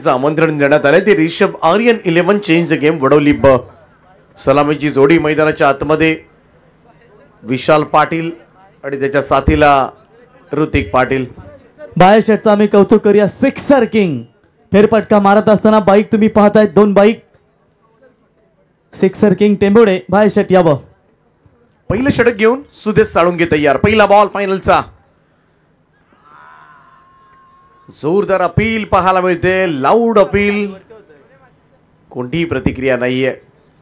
आमंत्रण देण्यात आले ते Rishabh Aryan 11 change the game Wadavali ब. सलामीची जोडी मैदानाच्या आतमध्ये विशाल पाटील आणि त्याच्या साथीला ऋतिक पाटील. बायशेटचा आम्ही कौतुक करूया. सिक्सर किंग फेरफटका मारत असताना बाईक तुम्ही पाहताय, दोन बाईक. सिक्सर किंग टेंबोडे बायशेट यावं. पहिलं षटक घेऊन सुदेश साळुंगे तयार. पहिला बॉल फायनलचा. जोरदार अपील पाहायला मिळते, लाऊड अपील. कोणतीही प्रतिक्रिया नाहीये.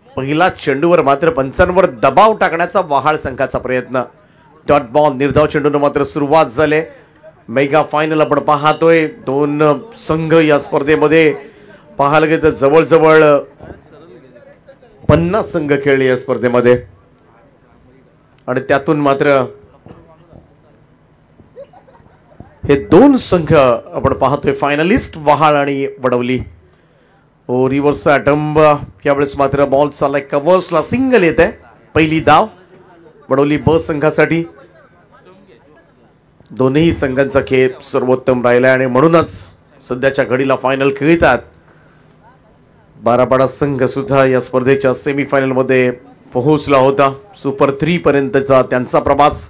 पहिला चेंडूवर मात्र पंचांवर दबाव टाकण्याचा वहाळ संघाचा प्रयत्न. डॉट बॉल निर्धाव चेंडून मात्र सुरुवात झाली. मेगा फायनल आपण पाहतोय. दोन संघ या स्पर्धेमध्ये पाहायला गेलं तर जवळजवळ 50 संघ खेळले या स्पर्धेमध्ये आणि त्यातून मात्र हे दोन संघ आपण पाहतोय फायनलिस्ट वहाळ आणि वडवली. ओ रिव्हर्स अटंब. यावेळेस मात्र बॉल चाललाय कव्हर्सला, सिंगल येत आहे. पहिली धाव वडवली ब संघासाठी. दोन्ही संघांचा खेळ सर्वोत्तम राहिला आणि म्हणूनच सध्याच्या घडीला फायनल खेळतात. बारापाडा संघ सुद्धा या स्पर्धेच्या सेमीफायनल मध्ये पोहोचला होता. सुपर 3 पर्यंतचा त्यांचा प्रवास.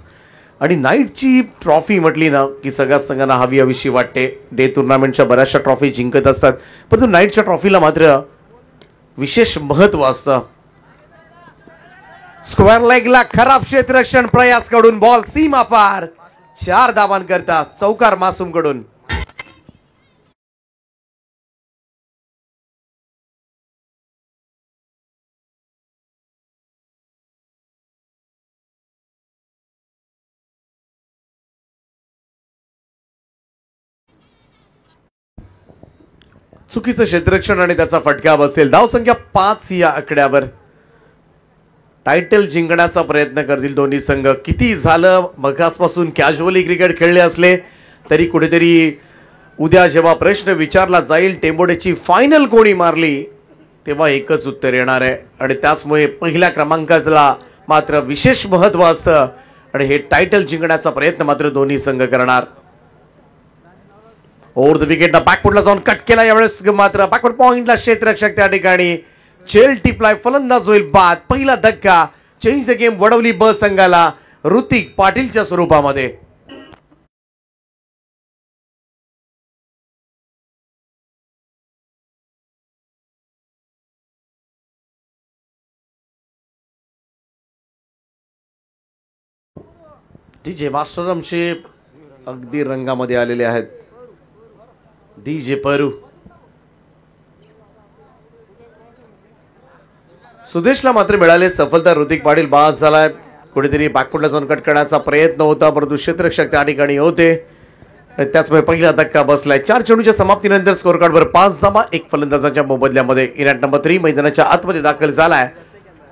आणि नाईटची ट्रॉफी म्हटली ना की सगळ्याच संघांना हवी हवीशी वाटते. डे टुर्नामेंटच्या बऱ्याचशा ट्रॉफी जिंकत असतात, परंतु नाईटच्या ट्रॉफीला मात्र विशेष महत्व असतं. स्क्वेअर लेगला खराब क्षेत्ररक्षण प्रयास कडून बॉल सीमा पार. 4 धावांकरता चौकार मासूम कडून. चुकीचं क्षेत्ररक्षण आणि त्याचा फटका बसेल. धावसंख्या 5 या आकड्यावर. टायटल जिंकण्याचा प्रयत्न करतील दोन्ही संघ. किती झालं मगासपासून कॅज्युअली क्रिकेट खेळले असले तरी कुठेतरी उद्या जेव्हा प्रश्न विचारला जाईल टेंबोडेची फायनल कोणी मारली तेव्हा एकच उत्तर येणार आहे. आणि त्याचमुळे पहिल्या क्रमांकाला मात्र विशेष महत्व असतं आणि हे टायटल जिंकण्याचा प्रयत्न मात्र दोन्ही संघ करणार. ओव्हर द विकेटला बॅकफुटला जाऊन कट केला. यावेळेस मात्र बॅकफुट पॉइंटला क्षेत्ररक्षक त्या ठिकाणी चेल टिपलाय. फलंदाज होईल बाद. पहिला धक्का चेंज द गेम वडवली ब संघाला ऋतिक पाटीलच्या स्वरूपामध्ये. डीजे मास्टर आमचे अगदी रंगामध्ये आलेले आहेत. डीजे परू. सुदेशला मात्र मिळाले सफलता. ऋतिक पाटील बाद झालाय. कुठेतरी बॅकफुटला जाऊन कट करण्याचा प्रयत्न होता, परंतु क्षेत्ररक्षक त्या ठिकाणी होते. त्याचमुळे पहिला धक्का बसलाय. 4 चेंडूच्या समाप्तीनंतर स्कोर कार्डवर 5 धावा 1 फलंदाजाच्या मोबदल्यामध्ये. इनॅट नंबर 3 मैदानाच्या आतमध्ये दाखल झालाय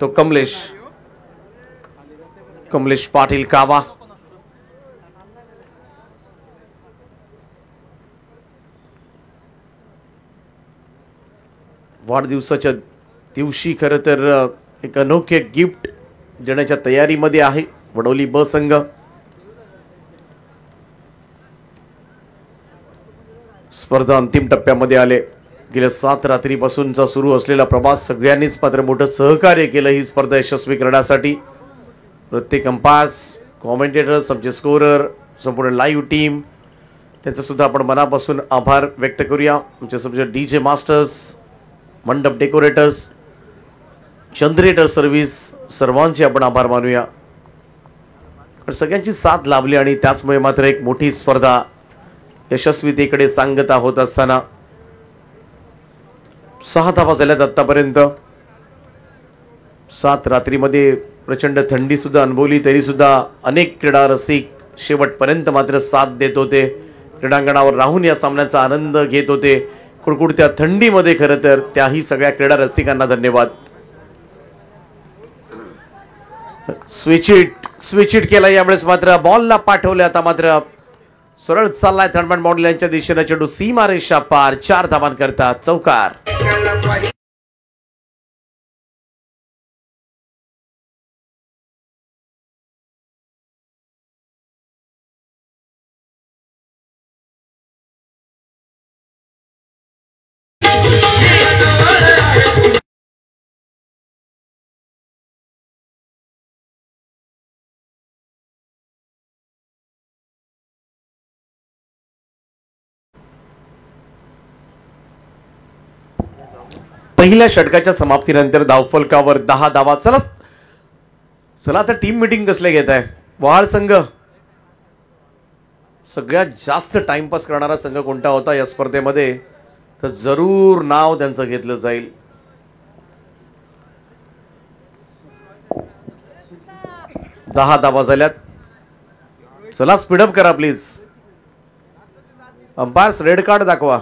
तो कमलेश पाटील कावा. वाढदिवसाच्या दिवशी खरं तर एक अनोखे गिफ्ट देण्याच्या तयारीमध्ये आहे वडवली ब संघ. स्पर्धा अंतिम टप्प्यामध्ये आले. गेल्या 7 रात्रीपासूनचा सुरू असलेला प्रवास सगळ्यांनीच मात्र मोठं सहकार्य केलं ही स्पर्धा यशस्वी करण्यासाठी. प्रत्येक अंपायर्स, कॉमेंटेटर्स, आमचे स्कोरर, संपूर्ण लाईव्ह टीम त्यांचं सुद्धा आपण मनापासून आभार व्यक्त करूया. आमचे समजा डीजे मास्टर्स, मंडप डेकोरेटर्स, जनरेटर सर्व्हिस सर्वांचे आपण आभार मानूया. सगळ्यांची साथ लाभली आणि त्याचमुळे मात्र एक मोठी स्पर्धा यशस्वीतेकडे सांगता होत असताना 6 धावा झाल्यात आतापर्यंत. 7 रात्रीमध्ये प्रचंड थंडी सुद्धा अनुभवली तरी सुद्धा अनेक क्रीडा रसिक शेवटपर्यंत मात्र साथ देत होते. क्रीडांगणावर राहून या सामन्याचा आनंद घेत होते. कुडकुडत्या थंडीमध्ये खरं तर त्याही सगळ्या क्रीडा रसिकांना धन्यवाद. स्विच इट केला. यावेळेस मात्र बॉलला पाठवले. आता मात्र सरळ चाललाय थर्डमॅन मॉडेल यांच्या दिशेने चेंडू सीमारेषा पार. 4 धावांकरता चौकार. पहिल्या षटकाच्या समाप्तीनंतर धावफलकावर 10 धावा. चला चला आता टीम मीटिंग कसले घेत आहे वहाळ संघ. सगळ्यात जास्त टाइमपास करणारा संघ कोणता होता या स्पर्धेमध्ये तर जरूर नाव त्यांचं घेतलं जाईल. दहा धावा झाल्यात. चला स्पीडअप करा प्लीज. अंपायर्स रेड कार्ड दाखवा.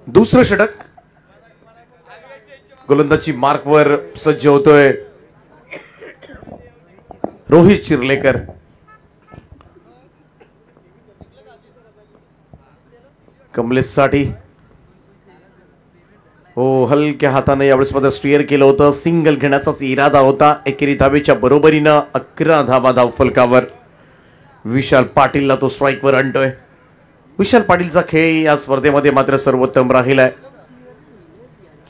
दुसरं षटक गोलंदाजी मार्कवर सज्ज होतोय रोहित चिर्लेकर. कमलेशसाठी हो हलक्या हाताने यावेळेस मध्ये स्टीअर केलं होतं. सिंगल घेण्याचाच इरादा होता. एकेरी धावेच्या बरोबरीनं 11 धावा धावफलकावर. विशाल पाटीलला तो स्ट्राईकवर आणतोय. विशाल पाटीलचा खेळ या स्पर्धेमध्ये मात्र सर्वोत्तम राहिलाय.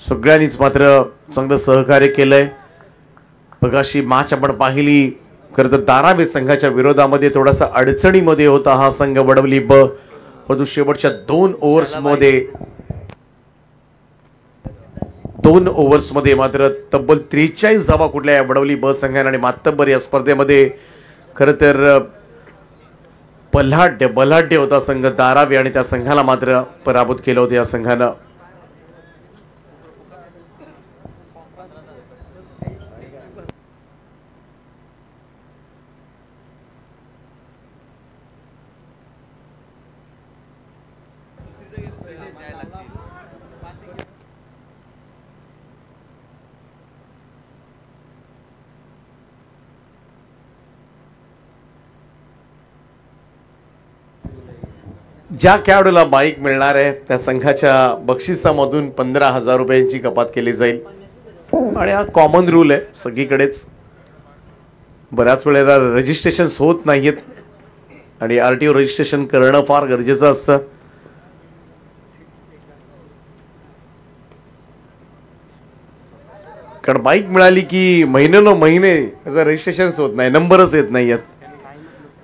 सगळ्यांनीच मात्र चांगलं सहकार्य केलंय. मगाशी मॅच आपण पाहिली. खरं तर दारावे संघाच्या विरोधामध्ये थोडासा अडचणीमध्ये होता हा संघ वडवली ब. परंतु शेवटच्या 2 ओव्हर्समध्ये मात्र तब्बल 43 धावा कुठल्या या वडवली ब संघाने. आणि मातब्बर या स्पर्धेमध्ये खरं तर बलाढ्य होता संघ दारावे आणि त्या संघाला मात्र पराभूत केलं होतं या संघानं. ज्या खेळाडूला बाईक मिळणार आहे त्या संघाच्या बक्षिसामधून 15,000 रुपयांची कपात केली जाईल. आणि हा कॉमन रूल आहे सगळीकडेच. बऱ्याच वेळेला रजिस्ट्रेशन होत नाहीत आणि आरटीओ रजिस्ट्रेशन करणं फार गरजेचं असतं. कारण बाईक मिळाली की महिने त्याचं रजिस्ट्रेशन होत नाही, नंबरच येत नाहीयेत.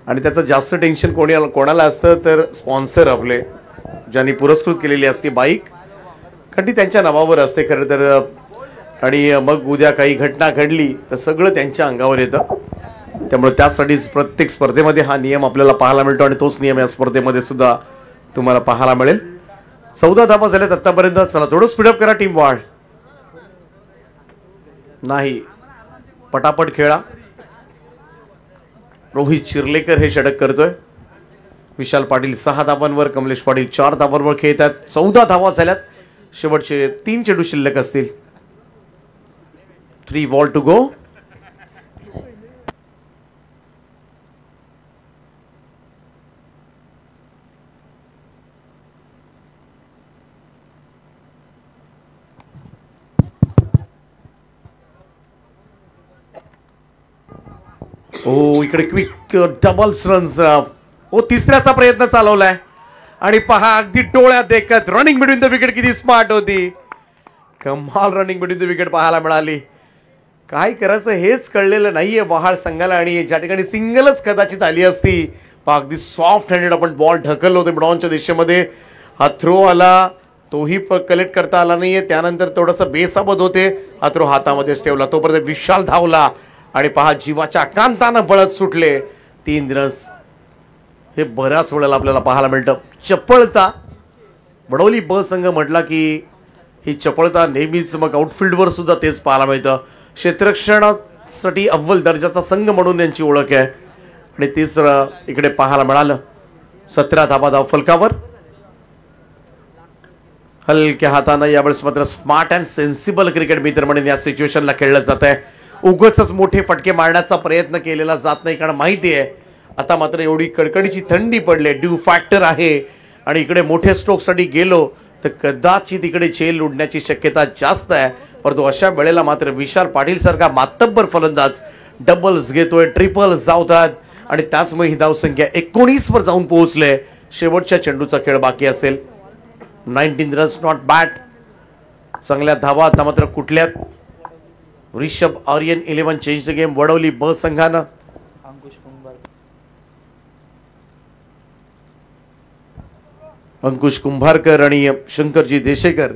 आणि त्याचं जास्त टेन्शन कोणाला असतं तर स्पॉन्सर आपले ज्यांनी पुरस्कृत केलेली असते बाईक. कारण ती त्यांच्या नावावर असते खरं तर. आणि मग उद्या काही घटना घडली तर सगळं त्यांच्या अंगावर येतं. त्यामुळे त्यासाठीच प्रत्येक स्पर्धेमध्ये हा नियम आपल्याला पाहायला मिळतो आणि तोच नियम या स्पर्धेमध्ये सुद्धा तुम्हाला पाहायला मिळेल. 14 धावा झाल्यात आतापर्यंत. चला थोडं स्पीडअप करा टीम वाढ. नाही पटापट खेळा. रोहित चिर्लेकर हे षटक करतोय. विशाल पाटील 6 धावांवर, कमलेश पाटील 4 धावांवर खेळतात. 14 धावा झाल्यात. शेवटचे 3 चेंडू शिल्लक असतील. 3 बॉल टू गो. इकडे क्विक डबल्स रन्स. तिसऱ्याचा प्रयत्न चालवलाय आणि पहा अगदी डोळ्यात देखत रनिंग बिटवीन द विकेट किती स्मार्ट होती. कमाल रनिंग बिटवीन द विकेट पाहायला मिळाली. काय करायचं हेच कळलेलं नाहीये वहाळ संघाला. आणि ज्या ठिकाणी सिंगलच कदाचित आली असती पहा अगदी सॉफ्ट हँडेड आपण बॉल ढकललो होते ब्रॉनच्या दिशेमध्ये. हा थ्रो आला तोही कलेक्ट करता आला नाहीये. त्यानंतर थोडंसं बेसाबत होते. हा थ्रो हातामध्येच ठेवला. तोपर्यंत विशाल धावला आणि पहा जीवाच्या कांतानं पळत सुटले 3 रन्स. हे बऱ्याच वेळेला आपल्याला पाहायला मिळतं. चपळता वडवली ब संघ म्हटला की ही चपळता नेहमीच मग आउटफील्डवर सुद्धा तेच पाहायला मिळतं. क्षेत्ररक्षणासाठी अव्वल दर्जाचा संघ म्हणून यांची ओळख आहे. आणि तिसरं इकडे पाहायला मिळालं. 17 धावा धावफलकावर. हलक्या हातानं यावेळेस मात्र स्मार्ट अँड सेन्सिबल क्रिकेट मी तर म्हणेन या सिच्युएशनला खेळलं जात आहे. उगाचच मोठे फटके मारण्याचा प्रयत्न केलेला जात नाही. कारण माहिती आहे आता मात्र एवढी कडकडीची थंडी पडली, ड्यू फॅक्टर आहे आणि इकडे मोठ्या स्ट्रोकसाठी गेलो तर कदाचित इकडे झेल उडण्याची शक्यता जास्त आहे. परंतु अशा वेळेला मात्र विशाल पाटील सारखा मातब्बर फलंदाज डबल्स घेतोय, ट्रिपल्स जावतात आणि त्याचमुळे ही धावसंख्या 19 वर जाऊन पोहोचले. शेवटच्या चेंडूचा खेळ बाकी असेल. 19 रन्स नॉट बॅड. चांगल्या धावा आता मात्र कुठल्यात. Rishabh Aryan 11 change the game Wadavali ब संघानं. अंकुश कुंभारकर आणि शंकरजी देशेकर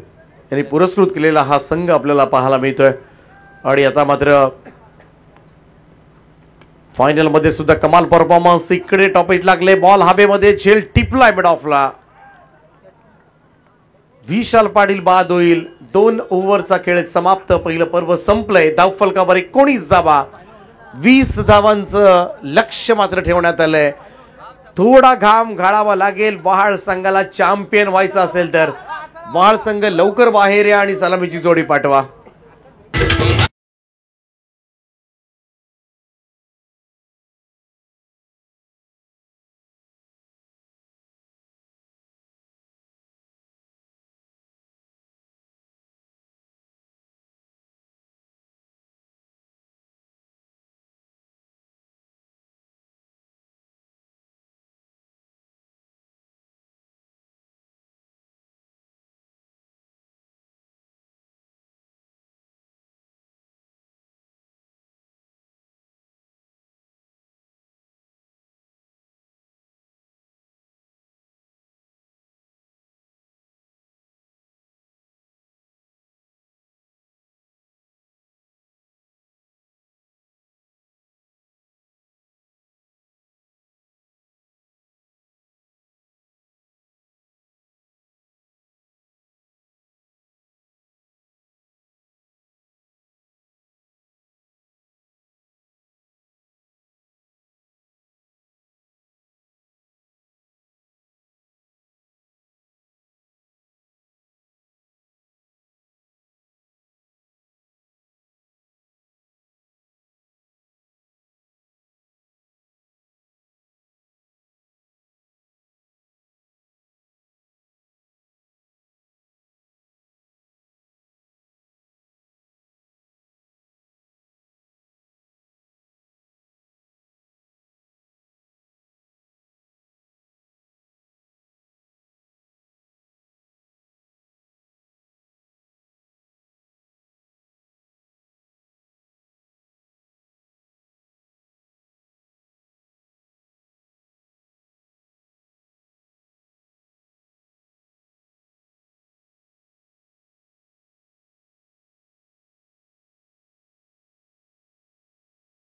यांनी पुरस्कृत केलेला हा संघ आपल्याला पाहायला मिळतोय. आणि आता मात्र फायनल मध्ये सुद्धा कमाल परफॉर्मन्स. इकडे टॉप एट लागले, बॉल हवेमध्ये, झेल टिपलाय मिड ऑफला. विशाल पाटील बाद होईल. 2 ओव्हरचा खेळ समाप्त. पहिलं पर्व संपलंय. धाव फलकावर 19 धावा, 20 धावांचं लक्ष मात्र ठेवण्यात आलंय. थोडा घाम घालावा लागेल वहाळ संघाला चॅम्पियन व्हायचं असेल तर. वहाळ संघ लवकर बाहेर या आणि सलामीची जोडी पाठवा.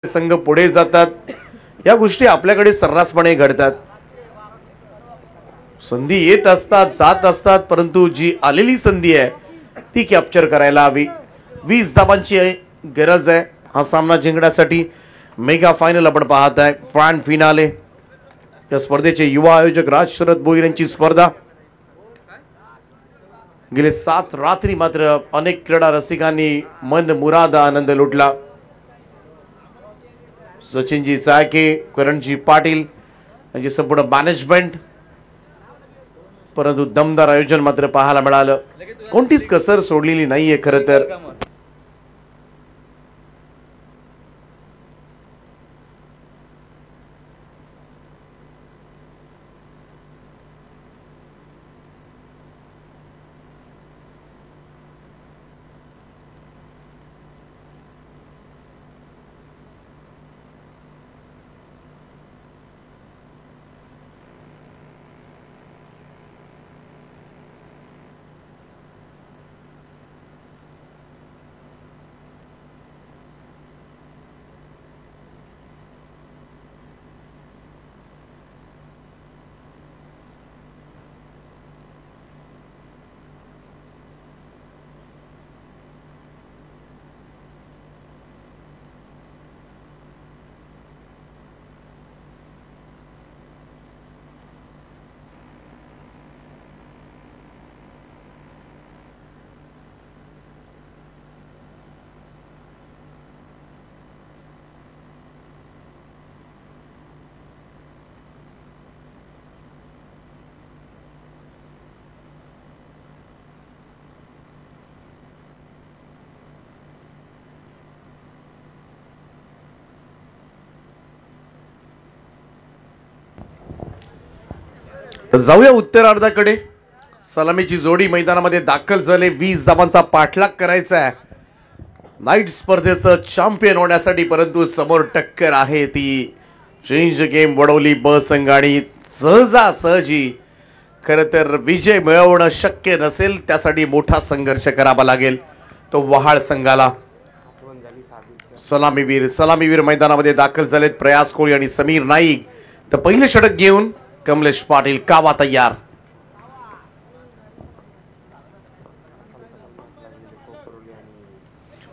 संघ पुढे जातात. या गोष्टी आपल्याकडे सर्रासपणे घडतात. संधी येत असतात, जात असतात, परंतु जी आलेली संधी आहे ती कॅप्चर करायला हवी. 20 धावांची गरज आहे हा सामना जिंकण्यासाठी. मेगा फायनल आपण पाहत आहे, ग्रँड फिनाले. या स्पर्धेचे युवा आयोजक राज शरद भोईर यांची स्पर्धा. गेले 7 रात्री मात्र अनेक क्रीडा रसिकांनी मन मुराद आनंद लुटला. सचिनजी चाके, करणजी पाटील यांची संपूर्ण मॅनेजमेंट. परंतु दमदार आयोजन मात्र पाहायला मिळालं. कोणतीच कसर सोडलेली नाहीये खरं तर. तर जाऊया उत्तरार्धाकडे. सलामीची जोडी मैदानामध्ये दाखल झाले. 20 धावांचा पाठलाग करायचा आहे नाईट स्पर्धेचं चॅम्पियन होण्यासाठी, परंतु समोर टक्कर आहे ती चेंज गेम वडवली ब संघाने. सहजासहजी खरं तर विजय मिळवणं शक्य नसेल, त्यासाठी मोठा संघर्ष करावा लागेल तो वहाळ संघाला. सलामीवीर मैदानामध्ये दाखल झालेत. प्रयास कोळी आणि समीर नाईक. तर पहिले षटक घेऊन कमलेश पाटील. कावा तयार.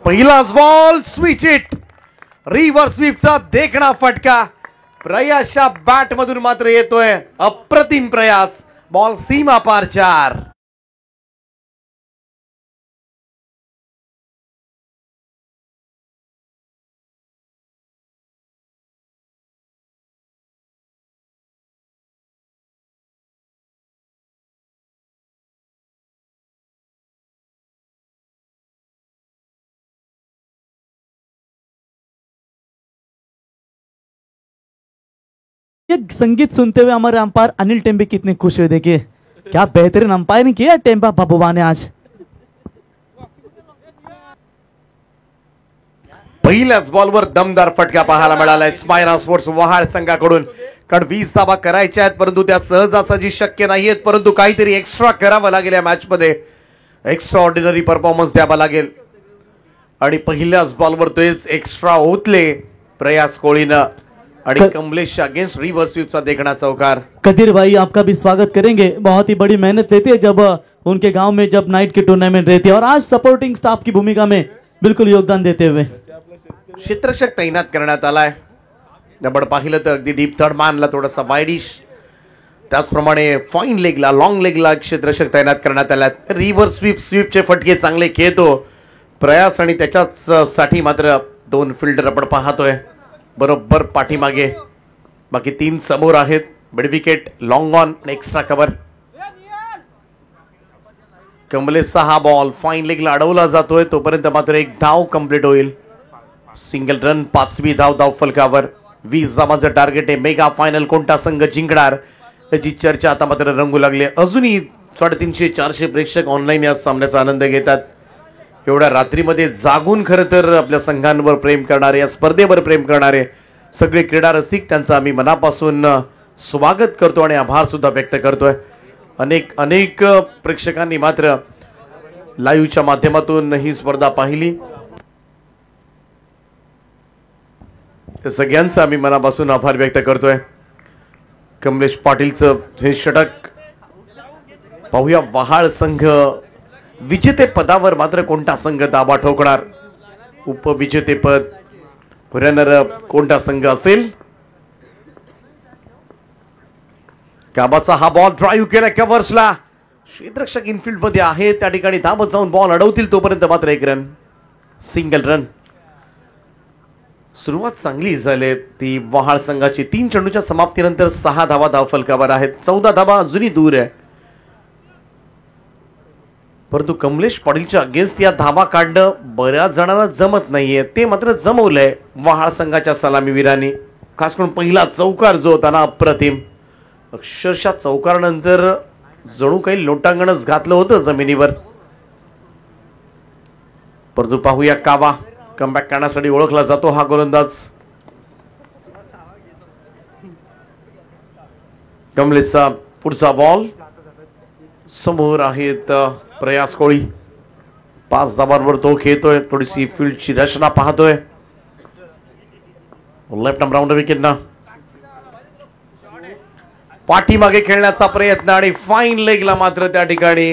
पहिलाच बॉल. Switch it. रिव्हर्स स्वीपचा देखणा फटका प्रयासच्या बॅट मधून मात्र येतोय. अप्रतिम प्रयास. बॉल सीमा पार 4. ये संगीत सुनते हुए हमारे अंपायर अनिल टेम्बे कितने खुश हुए. देखिए क्या बेहतरीन अंपायरिंग किया टेम्बा बाबूबा ने आज. पहिल्याच बॉलवर दमदार फटका पाहायला मिळालाय स्मायरा स्पोर्ट्स वहाळ संघाकडून. कारण 20 धावा करायच्या आहेत, परंतु त्या सहजासहजी शक्य नाहीयेत. परंतु काहीतरी एक्स्ट्रा करावं लागेल या मॅच मध्ये. एक्स्ट्रा ऑर्डिनरी परफॉर्मन्स द्यावा लागेल आणि पहिल्याच बॉलवर तेच एक्स्ट्रा ओतले प्रयास कोळीनं. आणि कमलेश अगेंस्ट रिव्हर्स स्वीपचा देखना चौकार. कदीर भाई आपका भी स्वागत करेंगे. बहुत ही बड़ी मेहनत लेते हैं जब उनके गांव में जब नाइट की टूर्नामेंट रहती है, और आज सपोर्टिंग स्टाफ की भूमिका में बिल्कुल योगदान देते हुए क्षेत्ररक्षक तैनात करण्यात आलाय. दबड पाहिलं तर अगदी डीप थर्ड मानला, थोडासा वाईडिश. त्याचप्रमाणे फाईन लेगला, लॉंग लेगला क्षेत्ररक्षक तैनात करण्यात आला. रिव्हर्स स्वीपचे फटके चांगले खेळतो प्रयास आणि त्याच्याच साठी मात्र 2 फिल्डर आपण पाहतोय बरोबर पाठीमागे. बाकी 3 समोर आहेत. Mid wicket, long on, extra cover. कमलेशचा हा बॉल फाईन लेगला अडवला जातोय, तोपर्यंत मात्र 1 धाव कंप्लीट होईल. सिंगल रन, 5वी धाव फलकावर. 20 धावांचं टार्गेट आहे. मेगा फायनल कोणता संघ जिंकणार याची चर्चा आता मात्र रंगू लागली. अजूनही 350-400 प्रेक्षक ऑनलाईन या सामन्याचा आनंद घेतात. एवढ्या रात्रीमध्ये जागून खरं तर आपल्या संघांवर प्रेम करणारे, या स्पर्धेवर प्रेम करणारे सगळे क्रीडा रसिक, त्यांचं आम्ही मनापासून स्वागत करतो आणि आभार सुद्धा व्यक्त करतोय. अनेक प्रेक्षकांनी मात्र लाईव्हच्या माध्यमातून ही स्पर्धा पाहिली. त्या सगळ्यांचा आम्ही मनापासून आभार व्यक्त करतोय. कमलेश पाटीलचं हे षटक पाहूया. वहाळ संघ विजेते पदावर मात्र कोणता संघ दाबा ठोकणार, उपविजेतेपद रनर कोणता संघ असेल. काबाचा हा बॉल ड्राईव्ह केला कव्हर्सला. क्षेत्ररक्षक इनफिल्ड मध्ये आहे, त्या ठिकाणी धावत जाऊन बॉल अडवतील, तोपर्यंत मात्र 1 रन. Single run. सुरुवात चांगली झाली ती वहाळ संघाची. 3 चेंडूच्या समाप्तीनंतर 6 धावा धावफलकावर आहेत. 14 धावा अजूनही दूर आहे. परंतु कमलेश पाटीलच्या अगेन्स्ट या धावा काढणं बऱ्याच जणांना जमत नाहीये, ते मात्र जमवलंय वहाळ संघाच्या सलामीवीरांनी. खास करून पहिला चौकार जो होता ना, अप्रतिम. अक्षरशः चौकारानंतर जणू काही लोटांगणच घातलं होतं जमिनीवर. परंतु पाहूया कावा. कमबॅक करण्यासाठी ओळखला जातो हा गोलंदाज. कमलेशचा पुढचा बॉल. समोर आहेत प्रयास कोळी. 5 धावांवर तो खेळतोय. थोडीशी फील्डची रचना पाहतोय. लेफ्ट आर्म राऊंड विकेट ना. पाठीमागे खेळण्याचा प्रयत्न आणि फाईन लेगला मात्र त्या ठिकाणी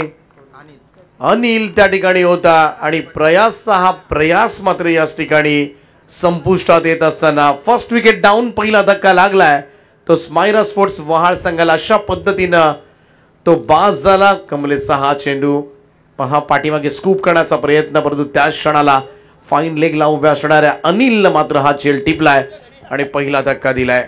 अनिल त्या ठिकाणी होता. आणि प्रयासचा हा प्रयास मात्र याच ठिकाणी संपुष्टात येत असताना फर्स्ट विकेट डाऊन. पहिला धक्का लागलाय तो स्मायरा स्पोर्ट्स वहाळ संघाला. अशा पद्धतीनं तो बाद झाला. कमलेशचा हा चेंडू पहा पाठीमागे स्कूप करण्याचा प्रयत्न, परंतु त्याच क्षणाला फाईन लेगला उभ्या असणाऱ्या अनिलनं मात्र हा चेल टिपलाय आणि पहिला धक्का दिलाय.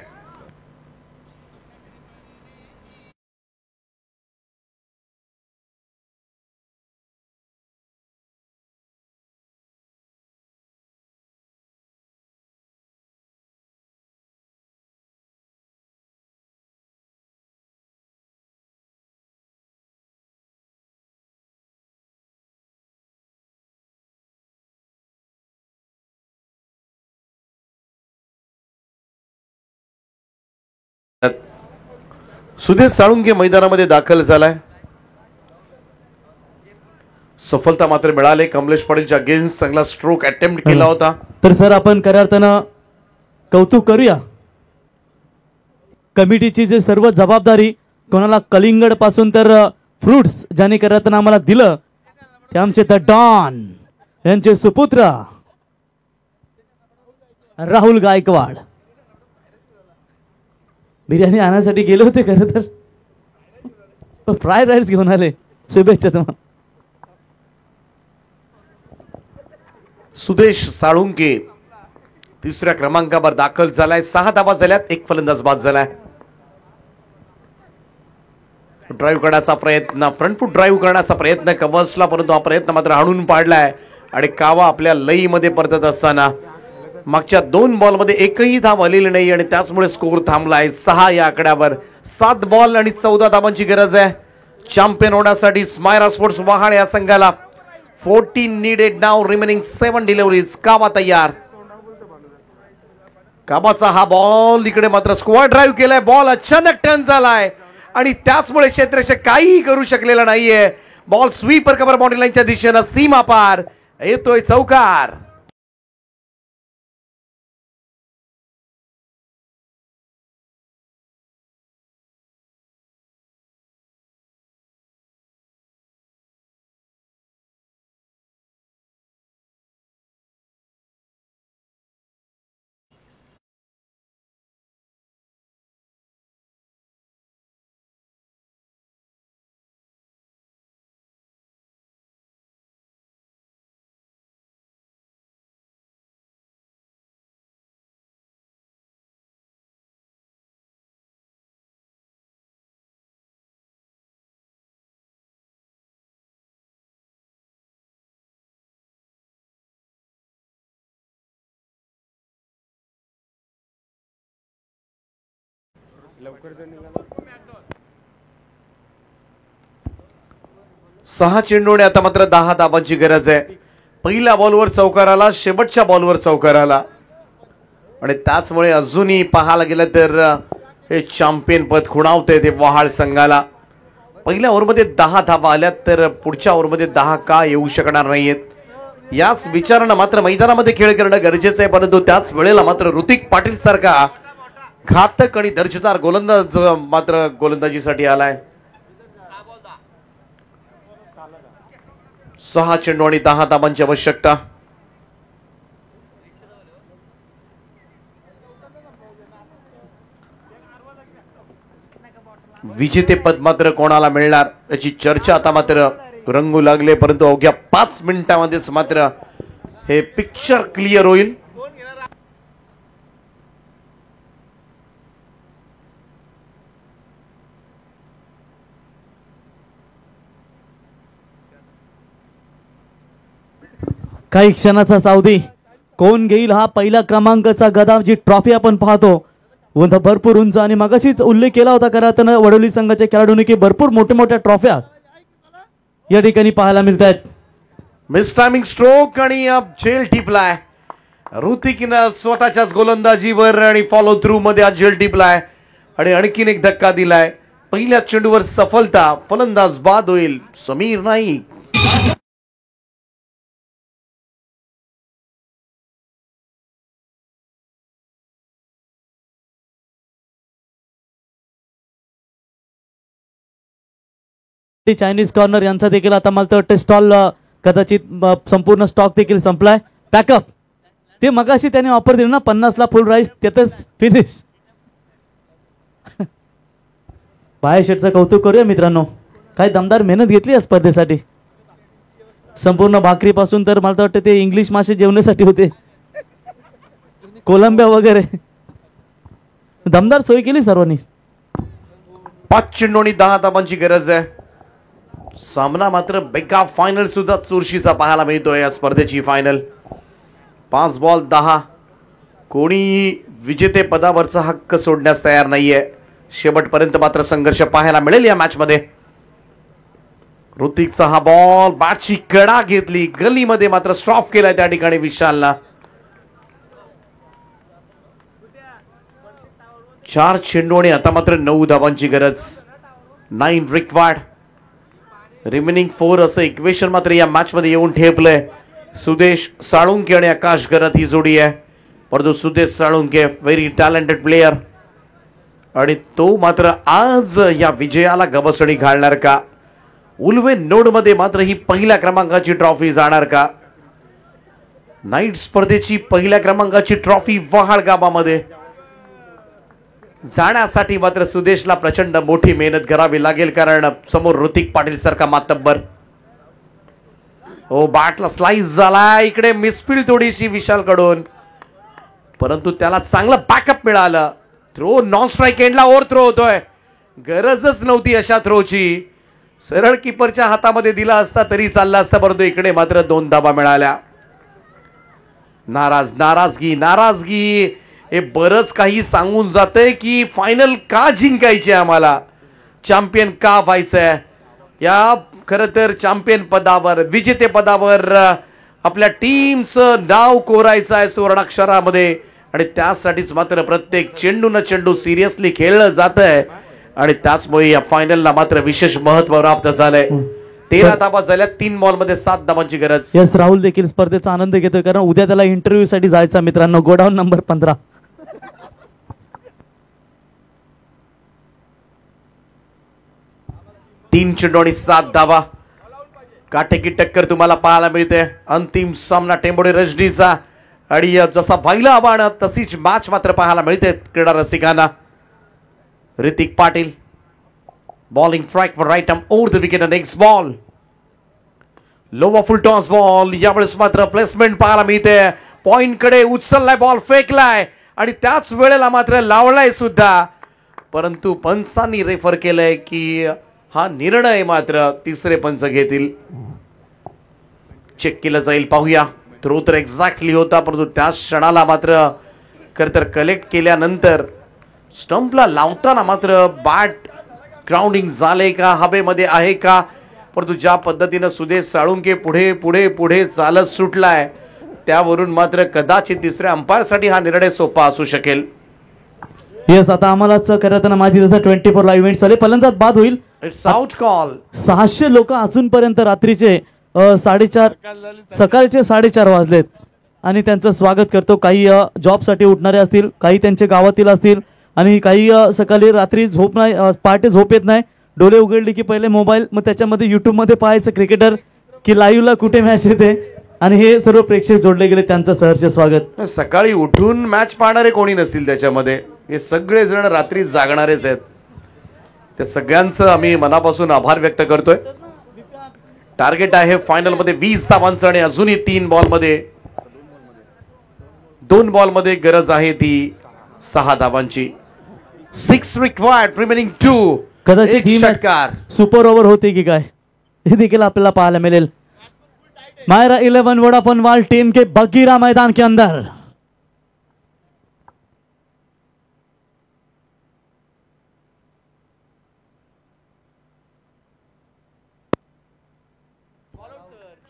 सुदेश साळुंके मैदानामध्ये दाखल झालाय. सफलता मात्र मिळाली. कमलेश पाटीलच्या अगेन्स्ट चांगला स्ट्रोक अटेम्प्ट केला होता. तर सर आपण खऱ्या अर्थानं कौतुक करूया कमिटीची जे सर्व जबाबदारी कोणाला कलिंगड पासून तर फ्रुट्स ज्याने खऱ्या अर्थानं आम्हाला दिलं ते आमचे द डॉन यांचे सुपुत्र राहुल गायकवाड बिर्याणी आणण्यासाठी गेले होते खरं तर फ्राईड राईस घेऊन आले. शुभेच्छा तुम्हाला. सुदेश साळुंके तिसऱ्या क्रमांकावर दाखल झालाय. 6 धावा झाल्यात. एक फलंदाज बाद झालाय. ड्राईव्ह करण्याचा प्रयत्न, फ्रंट फूट ड्राईव्ह करण्याचा प्रयत्न कव्हर्सला, परंतु हा प्रयत्न मात्र हाणून पाडलाय आणि कावा आपल्या लईमध्ये परतत असताना मागच्या 2 बॉलमध्ये एकही धाव आलेली नाही आणि त्याचमुळे स्कोर थांबलाय 6 या आकड्यावर. 7 बॉल आणि 14 धावांची गरज आहे चॅम्पियन होण्यासाठी स्मायरा स्पोर्ट्स वहाड या संघाला. 14 नीडेड नाव, रिमेनिंग 7 डिलिव्हरीज. कावा तयार. काबाचा हा बॉल इकडे मात्र स्क्वाड ड्राईव्ह केलाय. बॉल अचानक टर्न झालाय आणि त्याचमुळे क्षेत्ररक्षक काहीही करू शकलेला नाहीये. बॉल स्वीपर कव्हर बाउंड्री लाईनच्या दिशेनं सीमा पार येतोय चौकार. सहा चेंडूने आता मात्र 10 धावांची गरज आहे. पहिल्या बॉलवर चौकार आला, शेवटच्या बॉलवर चौकार आला आणि त्याचमुळे अजूनही पाहायला गेलं तर हे चॅम्पियन पद खुणावते ते वहाड संघाला. पहिल्या ओव्हरमध्ये 10 धावा आल्यात तर पुढच्या ओव्हरमध्ये 10 का येऊ शकणार नाहीयेत याच विचारानं मात्र मैदानामध्ये खेळ करणं गरजेचं आहे. परंतु त्याच वेळेला मात्र ऋतिक पाटील सारखा घातक आणि दर्जेदार गोलंदाज मात्र गोलंदाजीसाठी आलाय. 6 चेंडू आणि 10 धावांची आवश्यकता. विजेतेपद मात्र कोणाला मिळणार याची चर्चा आता मात्र रंगू लागले. परंतु अवघ्या 5 मिनिटांमध्येच मात्र हे पिक्चर क्लिअर होईल. काही क्षणाचा सावधी. कोण घेईल हा पहिला क्रमांकाचा गदा जी ट्रॉफी आपण पाहतो भरपूर उंच आणि मगाशीच उल्लेख केला होता खरं वडोली संघाच्या खेळाडूंनी की भरपूर मोठ्या मोठ्या ट्रॉफ्या या ठिकाणी पाहायला मिळत आहेत. मिस टायमिंग स्ट्रोक आणि झेल टिपलाय ऋतिकनं स्वतःच्याच गोलंदाजीवर आणि फॉलो थ्रू मध्ये आज झेल टिपलाय आणि आणखीन एक धक्का दिलाय. पहिल्या चेंडूवर सफलता, फलंदाज बाद होईल समीर नाईक. चायनीज कॉर्नर यांचा देखील आता मला वाटतं स्टॉल कदाचित संपूर्ण स्टॉक देखील संपलाय. पॅकअप ते मगाशी त्याने ऑफर दिली ना 50ला फुल राईस त्यातच फिनिश. बाय शेटचं कौतुक करूया मित्रांनो. काय दमदार मेहनत घेतली या स्पर्धेसाठी. संपूर्ण भाकरीपासून तर मला वाटतं ते इंग्लिश मासे जेवण्यासाठी होते, कोलंबिया वगैरे दमदार सोय केली सर्वांनी. 5 चेंडू आणि 10 धावांची गरज आहे. सामना मात्र बेका फायनल सुद्धा चुरशीचा पाहायला मिळतोय. या स्पर्धेची फायनल 5 बॉल 10. कोणी विजेते पदावरचा हक्क सोडण्यास तयार नाहीये. शेवटपर्यंत मात्र संघर्ष पाहायला मिळेल या मॅच मध्ये. ऋतिकचा हा बॉल बॅटची कडा घेतली, गलीमध्ये मात्र स्टॉप केलाय त्या ठिकाणी विशालला. 4 चेंडू आणि आता मात्र 9 धावांची गरज. 9 रिक्वायर्ड, रिमेनिंग 4 असं इक्वेशन मात्र या मॅच मध्ये येऊन ठेपलंय. सुदेश साळुंके आणि आकाश गरत ही जोडी आहे. परंतु Sudesh Salunke very talented player आणि तो मात्र आज या विजयाला गवसणी घालणार का? उल्वे नोड मध्ये मात्र ही पहिल्या क्रमांकाची ट्रॉफी जाणार का? नाईट स्पर्धेची पहिल्या क्रमांकाची ट्रॉफी वहाळ गावामध्ये जाण्यासाठी मात्र सुदेशला प्रचंड मोठी मेहनत करावी लागेल, कारण समोर ऋतिक पाटील सारखा मातब्बर. हो, बॅटला स्लाइस झाला. इकडे मिसफील्ड थोडीशी विशाल कडून, परंतु त्याला चांगलं बॅकअप मिळालं. थ्रो नॉन स्ट्राईक एंडला ओव्हर थ्रो होतोय. गरजच नव्हती अशा थ्रोची. सरळ किपरच्या हातामध्ये दिला असता तरी चालला असता, परंतु इकडे मात्र 2 धावा मिळाल्या. नाराजगी हे बरंच काही सांगून जातंय की फायनल का जिंकायची, आम्हाला चॅम्पियन का व्हायचंय. या खरं तर चॅम्पियन पदावर, विजेते पदावर आपल्या टीमचं नाव कोरायचं आहे सुवर्णाक्षरामध्ये आणि त्यासाठीच मात्र प्रत्येक चेंडू न चेंडू सिरियसली खेळलं जात आहे आणि त्याचमुळे या फायनलला मात्र विशेष महत्व प्राप्त झालंय. 13 धावा झाल्या, 3 बॉल मध्ये 7 धावांची गरज. यस, राहुल देखील स्पर्धेचा आनंद घेतोय, कारण उद्या त्याला इंटरव्ह्यू साठी जायचं मित्रांनो. Godown number 15. 3 चेंडू आणि 7 धावा. काटेकी टक्कर तुम्हाला पाहायला मिळते. अंतिम सामना टेंबोडे रजनीचा आणि जसा पहिला आव्हान तशीच मॅच मात्र पाहायला मिळते क्रीडा रसिकांना. Hrithik Patil bowling track for right arm over the wicket. Next ball lower full toss ball. यावेळेस मात्र प्लेसमेंट पाहायला मिळते. पॉइंट कडे उचललाय, बॉल फेकलाय आणि त्याच वेळेला मात्र लावलाय सुद्धा, परंतु पंचांनी रेफर केलंय की हा निर्णय मात्र तिसरे पंच घेतील. चेक केलं जाईल, पाहूया. थ्रो तर एक्झॅक्टली होता, परंतु त्याच क्षणाला मात्र खर तर कलेक्ट केल्यानंतर स्टंपला लावताना मात्र बॅट ग्राउंडिंग झाले का, हवेमध्ये आहे का, परंतु ज्या पद्धतीनं सुदेश साळुंके पुढे पुढे पुढे चालत सुटलाय त्यावरून मात्र कदाचित तिसऱ्या अंपायरसाठी हा निर्णय सोपा असू शकेल. येस, आता आम्हालाच करताना माझी 24 लाईव्ह इव्हेंट चालेल. फलंदाज बाद होईल. It's out call. 600 लोक अजूनपर्यंत रात्रीचे 4:30 सकाळचे 4:30 वाजलेत आणि त्यांचं स्वागत करतो. काही जॉबसाठी उठणारे असतील, काही त्यांच्या गावातील असतील आणि काही सकाळी रात्री झोप नाही, पहाटे झोप येत नाही. डोळे उघडले की पहिले मोबाईल, मग त्याच्यामध्ये युट्यूबमध्ये पाहायचं क्रिकेटर की लाईव्हला कुठे मॅच येते आणि हे सर्व प्रेक्षक जोडले गेले. त्यांचं सहर्ष स्वागत. सकाळी उठून मॅच पाहणारे कोणी नसतील त्याच्यामध्ये, हे सगळे जण रात्री जागणारेच आहेत. त्या सगळ्यांचं आम्ही मनापासून आभार व्यक्त करतोय. टार्गेट आहे फायनल मध्ये 20 धावांचं आणि अजूनही 3 बॉलमध्ये गरज आहे ती 6 धावांची. 6 रिक्वायर्ड, रिमेनिंग 2. कदाचित ही षटकार सुपर ओव्हर होती की काय हे देखील आपल्याला पाहायला मिळेल. मायरा 11 वोडाफोन वाल टीम के बगीरा मैदान के अंदर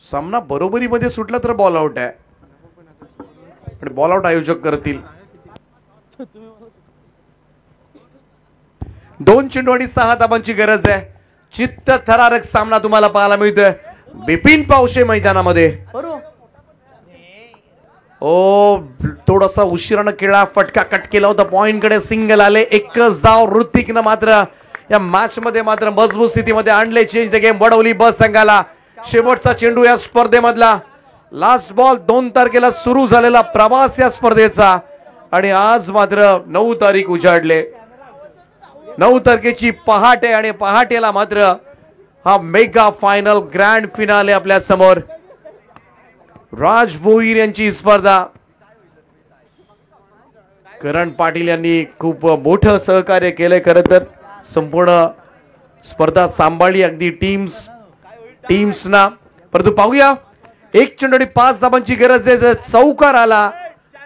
सामना बरोबरीमध्ये सुटला तर बॉल आउट आहे आणि बॉल आउट आयोजक करतील. 2 चेंडू आणि 6 धावांची गरज आहे. चित्त थरारक सामना तुम्हाला पाहायला मिळतोय बिपिन पावशे मैदानामध्ये. ओ, थोडासा उशिरानं खेळा, फटका कट केला होता, पॉइंट कडे सिंगल आले. एकच धाव ऋतिकनं मात्र या मॅच मध्ये मात्र मजबूत स्थितीमध्ये आणले. चेंज द गेम वडवली बस संघाला. शेवटचा चेंडू या स्पर्धेमधला. लास्ट बॉल 2 तारखेला सुरू झालेला प्रवास या स्पर्धेचा आणि आज मात्र 9 तारीख उजाडले. 9 तारखेची पहाटे आणि पहाटेला मात्र हा मेगा फायनल ग्रँड फिनाले आपल्या समोर. राज भोईर यांची स्पर्धा. करण पाटील यांनी खूप मोठं सहकार्य केलंय. खरं तर संपूर्ण स्पर्धा सांभाळली अगदी टीम्सना. परंतु पाहूया, 1 चेंडू आणि 5 धावांची गरज आहे. जर चौकार आला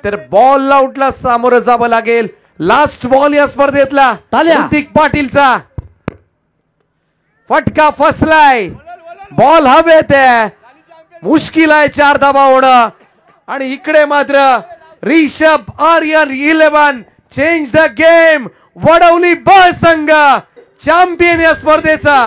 तर बॉल आउटला सामोरं जावं लागेल. लास्ट बॉल या स्पर्धेतला ऋतिक पाटीलचा. फटका फसलाय, बॉल हवेत आहे, मुश्किल आहे 4 धावा होणं आणि इकडे मात्र Rishabh Aryan 11 change the game Wadavali ब संघ चॅम्पियन या स्पर्धेचा.